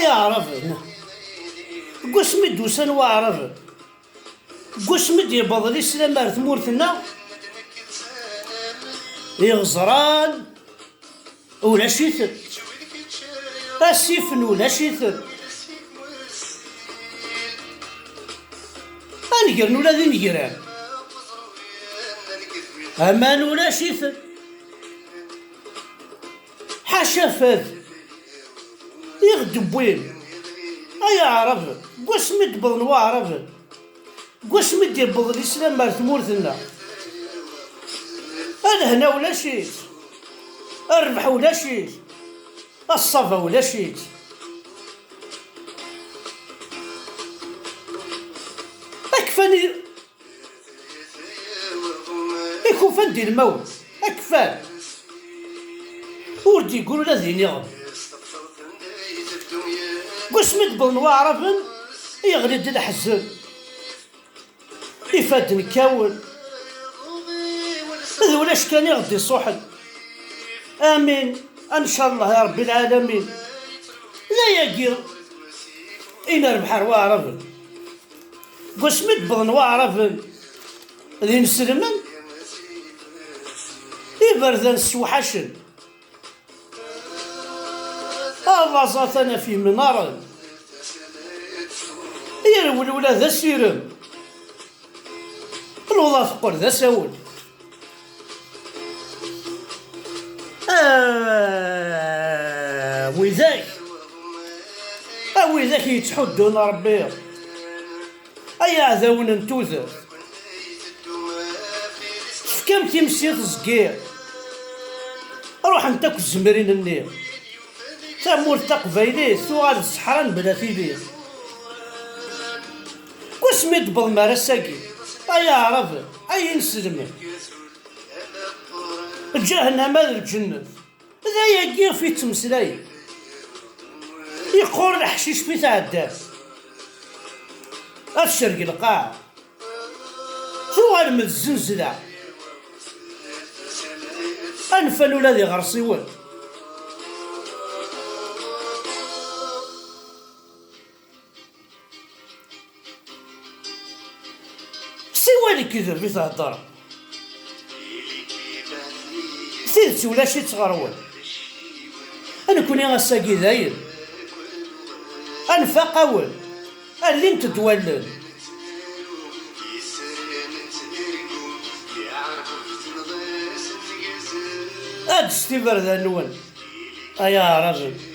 أيا عرف قسمد وسن وعرف قسمد يبض الإسلام ار ثمورتنا يغزران ولا شيثر السيفن ولا شيثر أنقرن ولا ذي نقران أمان ولا شيثر حاشا فاذ يغدب وين أيا عرف قسمد بضن وعرف قسمد يبض الإسلام مار ثمورتنا الهنا ولا شيء الربح ولا شيء الصفا ولا شيء أكفاني يكون فندي الموت أكفان وردي يقولوا لا ذيني غد قسمت بضن وعرفن يغرد الحزن يفاد نكاول هذا ولاش كان يغدي صحن آمين إن شاء الله يا رب العالمين لا يقير إن البحر وعرفن قسمت بضن وعرفن ذي نسلمن يبردن السوحشن الله زاتنا في منار يرول ولا ذا سيرم الوضع تقول ذا ساول وذاك يتحدون ربي أي عذاون انتوذر كم تمسيط صغير روح انتك الزمرين النير تامور تقبيلي ثوال الصحراء بلا فيلي وسميت بالمرا ساقي أيا عرف أي نسلم جهنم هذا الجنة ذا يقير في تمسلاي يقول الحشيش في تعداد الشرق القاع ثوال من الزنزلة أنفل الذي غرسيون سوالي كذر في تهدر سيدتي ولا شي تغرول أنا كوني غساقي ذاير أنفاق أول اللي تتولد هاد ستيفر ذا نون أيا رجل